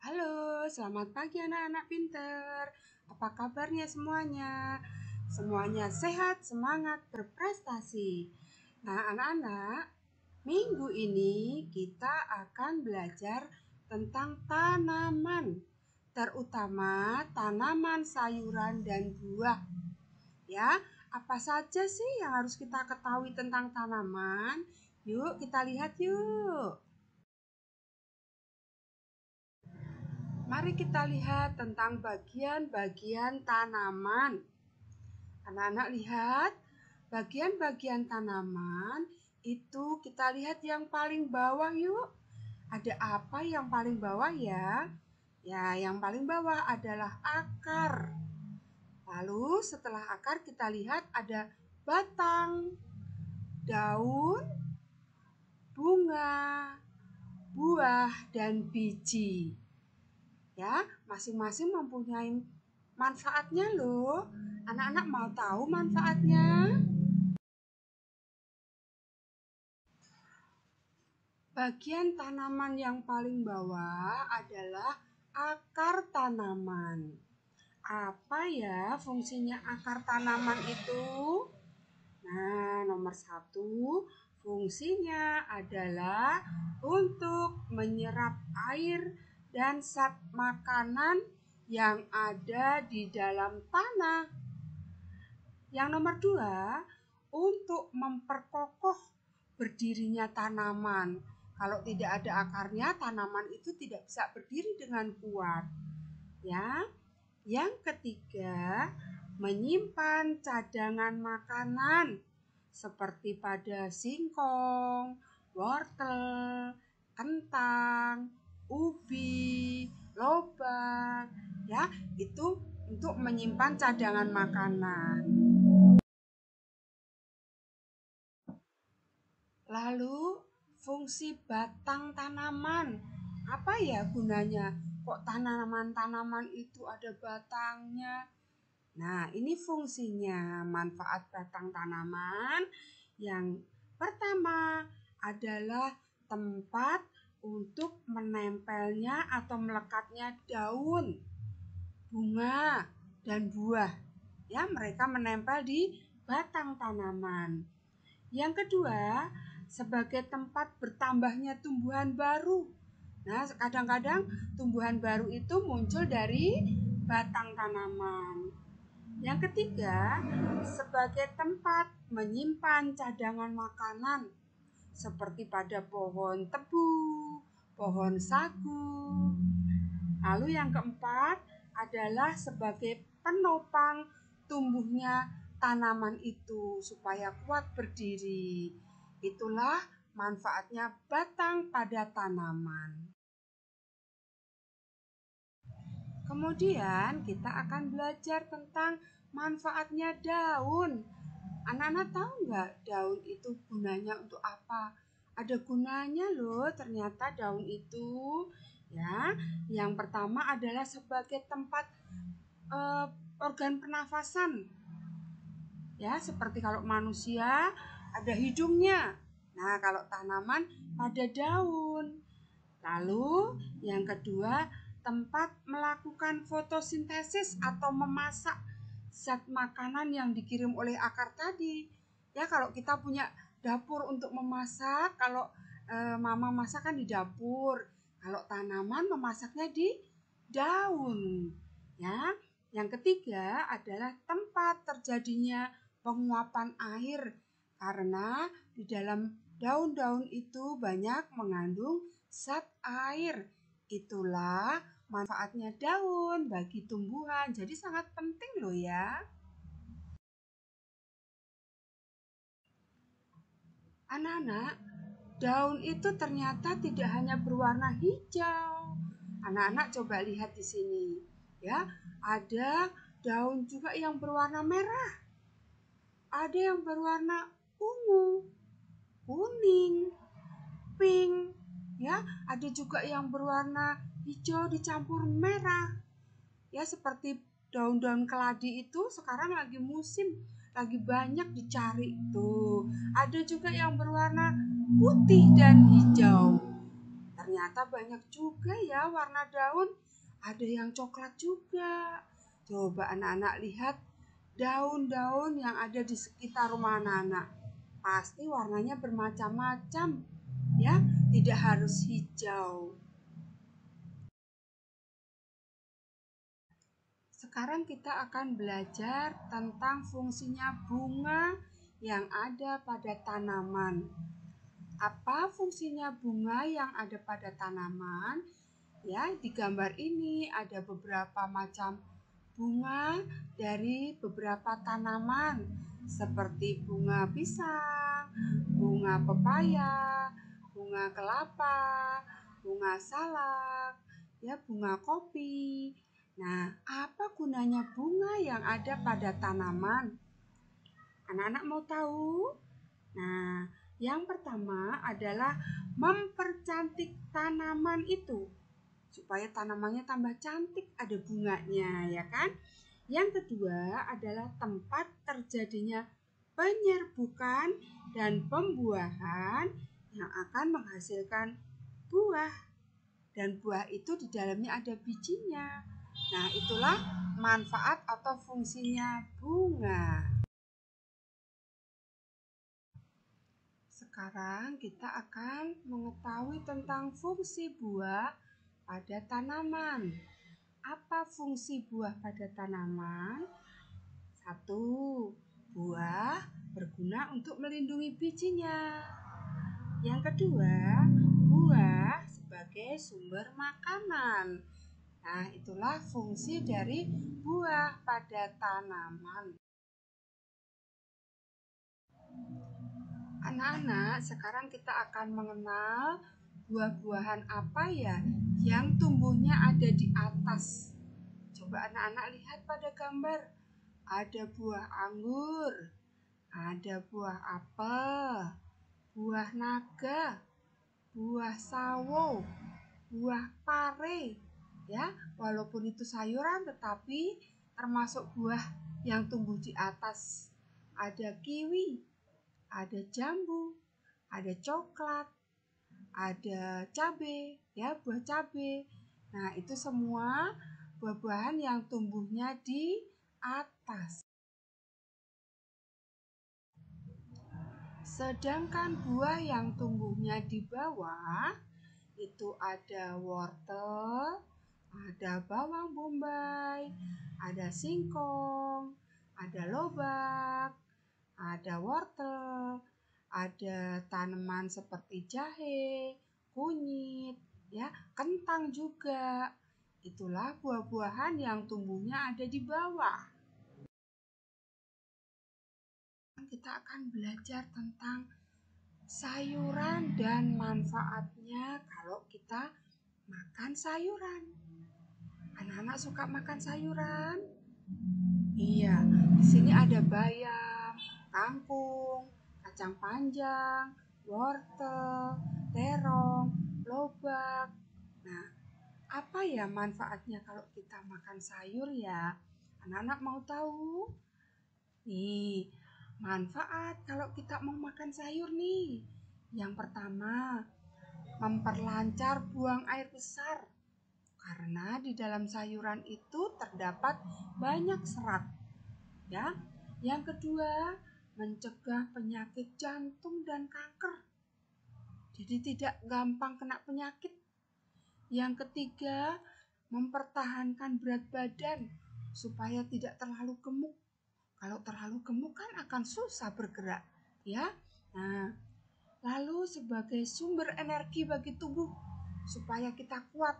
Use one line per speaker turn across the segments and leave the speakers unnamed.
Halo, selamat pagi anak-anak pinter. Apa kabarnya semuanya? Semuanya sehat, semangat, berprestasi. Nah, anak-anak, minggu ini kita akan belajar tentang tanaman, terutama tanaman sayuran dan buah. Ya, apa saja sih yang harus kita ketahui tentang tanaman? Yuk, kita lihat yuk. Mari kita lihat tentang bagian-bagian tanaman. Anak-anak lihat, bagian-bagian tanaman itu kita lihat yang paling bawah yuk. Ada apa yang paling bawah ya? Ya, yang paling bawah adalah akar. Lalu setelah akar kita lihat ada batang, daun, bunga, buah, dan biji. Ya, masing-masing mempunyai manfaatnya loh. Anak-anak mau tahu manfaatnya? Bagian tanaman yang paling bawah adalah akar tanaman. Apa ya fungsinya akar tanaman itu? Nah, nomor 1, fungsinya adalah untuk menyerap air dan zat makanan yang ada di dalam tanah. Yang nomor 2, untuk memperkokoh berdirinya tanaman. Kalau tidak ada akarnya, tanaman itu tidak bisa berdiri dengan kuat. Ya. Yang ketiga, menyimpan cadangan makanan seperti pada singkong, wortel, kentang, ubi, lobak, ya, itu untuk menyimpan cadangan makanan. Lalu fungsi batang tanaman, apa ya gunanya? Kok tanaman-tanaman itu ada batangnya? Nah, ini fungsinya, manfaat batang tanaman. Yang pertama adalah tempat untuk menempelnya atau melekatnya daun, bunga, dan buah. Ya, mereka menempel di batang tanaman. Yang kedua, sebagai tempat bertambahnya tumbuhan baru. Nah, kadang-kadang tumbuhan baru itu muncul dari batang tanaman. Yang ketiga, sebagai tempat menyimpan cadangan makanan seperti pada pohon tebu, pohon sagu. Lalu yang keempat adalah sebagai penopang tumbuhnya tanaman itu supaya kuat berdiri. Itulah manfaatnya batang pada tanaman. Kemudian kita akan belajar tentang manfaatnya daun. Anak-anak tahu nggak daun itu gunanya untuk apa? Ada gunanya loh ternyata daun itu. Ya, yang pertama adalah sebagai tempat organ pernafasan. Ya, seperti kalau manusia ada hidungnya. Nah, kalau tanaman pada daun. Lalu yang kedua, tempat melakukan fotosintesis atau memasak zat makanan yang dikirim oleh akar tadi. Ya, kalau kita punya dapur untuk memasak, kalau mama masak kan di dapur. Kalau tanaman memasaknya di daun. Ya. Yang ketiga adalah tempat terjadinya penguapan air karena di dalam daun-daun itu banyak mengandung zat air. Itulah manfaatnya daun bagi tumbuhan. Jadi sangat penting loh ya. Anak-anak, daun itu ternyata tidak hanya berwarna hijau. Anak-anak coba lihat di sini. Ya, ada daun juga yang berwarna merah. Ada yang berwarna ungu, kuning, pink, ya, ada juga yang berwarna hijau dicampur merah. Ya, seperti daun-daun keladi itu sekarang lagi musim, lagi banyak dicari tuh. Ada juga yang berwarna putih dan hijau. Ternyata ternyata banyak juga ya warna daun. Ada yang coklat juga. Coba anak-anak lihat daun-daun yang ada di sekitar rumah anak-anak. Pasti warnanya bermacam-macam, ya, tidak harus hijau. Sekarang kita akan belajar tentang fungsinya bunga yang ada pada tanaman. Apa fungsinya bunga yang ada pada tanaman? Ya, di gambar ini ada beberapa macam bunga dari beberapa tanaman seperti bunga pisang, bunga pepaya, bunga kelapa, bunga salak, ya, bunga kopi. Nah, apa gunanya bunga yang ada pada tanaman? Anak-anak mau tahu? Nah, yang pertama adalah mempercantik tanaman itu supaya tanamannya tambah cantik, ada bunganya, ya kan? Yang kedua adalah tempat terjadinya penyerbukan dan pembuahan yang akan menghasilkan buah. Dan buah itu di dalamnya ada bijinya. Nah, itulah manfaat atau fungsinya bunga. Sekarang kita akan mengetahui tentang fungsi buah pada tanaman. Apa fungsi buah pada tanaman? 1. Buah berguna untuk melindungi bijinya. Yang kedua, buah sebagai sumber makanan. Nah, itulah fungsi dari buah pada tanaman. Anak-anak, sekarang kita akan mengenal buah-buahan apa ya yang tumbuhnya ada di atas. Coba anak-anak lihat pada gambar. Ada buah anggur, ada buah apel, buah naga, buah sawo, buah pare. Ya, walaupun itu sayuran tetapi termasuk buah yang tumbuh di atas. Ada kiwi, ada jambu, ada coklat, ada cabai, ya, buah cabai. Nah, itu semua buah-buahan yang tumbuhnya di atas. Sedangkan buah yang tumbuhnya di bawah itu ada wortel, ada bawang bombay, ada singkong, ada lobak, ada wortel, ada tanaman seperti jahe, kunyit, ya, kentang juga. Itulah buah-buahan yang tumbuhnya ada di bawah. Kita akan belajar tentang sayuran dan manfaatnya kalau kita makan sayuran. Anak-anak suka makan sayuran? Iya, di sini ada bayam, kangkung, kacang panjang, wortel, terong, lobak. Nah, apa ya manfaatnya kalau kita makan sayur ya? Anak-anak mau tahu? Nih, manfaat kalau kita mau makan sayur nih. Yang pertama, memperlancar buang air besar. Karena di dalam sayuran itu terdapat banyak serat. Ya. Yang kedua, mencegah penyakit jantung dan kanker. Jadi tidak gampang kena penyakit. Yang ketiga, mempertahankan berat badan supaya tidak terlalu gemuk. Kalau terlalu gemuk kan akan susah bergerak, ya. Nah, lalu sebagai sumber energi bagi tubuh supaya kita kuat.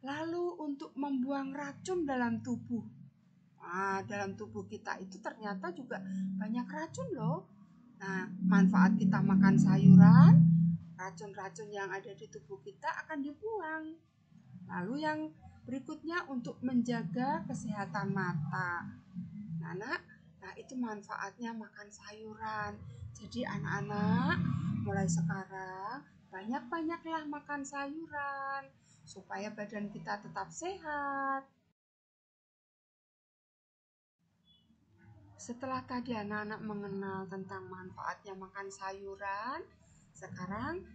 Lalu untuk membuang racun dalam tubuh. Nah, dalam tubuh kita itu ternyata juga banyak racun loh. Nah, manfaat kita makan sayuran, racun-racun yang ada di tubuh kita akan dibuang. Lalu yang berikutnya untuk menjaga kesehatan mata. Nah, itu manfaatnya makan sayuran. Jadi anak-anak mulai sekarang banyak-banyaklah makan sayuran supaya badan kita tetap sehat. Setelah tadi anak-anak mengenal tentang manfaatnya makan sayuran, sekarang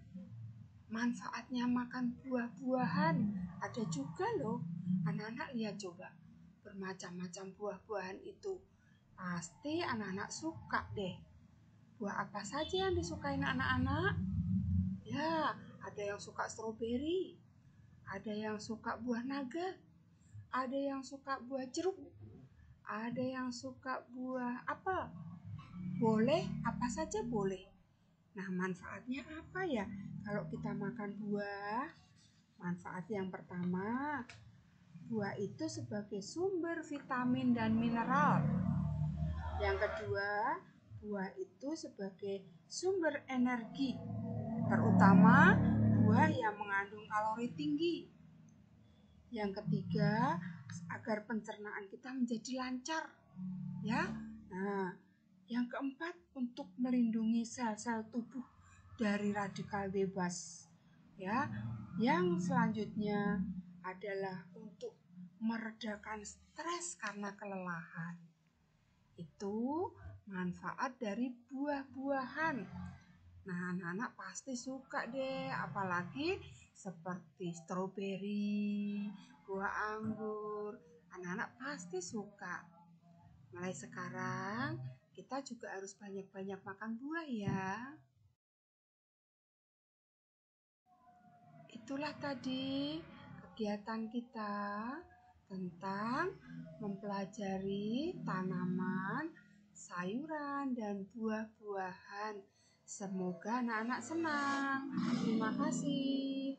manfaatnya makan buah-buahan. Ada juga loh, anak-anak lihat coba, bermacam-macam buah-buahan itu. Pasti anak-anak suka deh. Buah apa saja yang disukai anak-anak? Ya, ada yang suka stroberi, ada yang suka buah naga, ada yang suka buah jeruk, ada yang suka buah apel. Boleh, apa saja boleh. Nah, manfaatnya apa ya kalau kita makan buah? Manfaat yang pertama, buah itu sebagai sumber vitamin dan mineral. Yang kedua, buah itu sebagai sumber energi, terutama buah yang mengandung kalori tinggi. Yang ketiga, agar pencernaan kita menjadi lancar, ya. Nah, yang keempat, untuk melindungi sel-sel tubuh dari radikal bebas, ya. Yang selanjutnya adalah untuk meredakan stres karena kelelahan. Itu manfaat dari buah-buahan. Nah, anak-anak pasti suka deh, apalagi seperti stroberi, buah anggur. Anak-anak pasti suka. Mulai sekarang, kita juga harus banyak-banyak makan buah ya. Itulah tadi kegiatan kita tentang mempelajari tanaman, sayuran, dan buah-buahan. Semoga anak-anak senang. Terima kasih.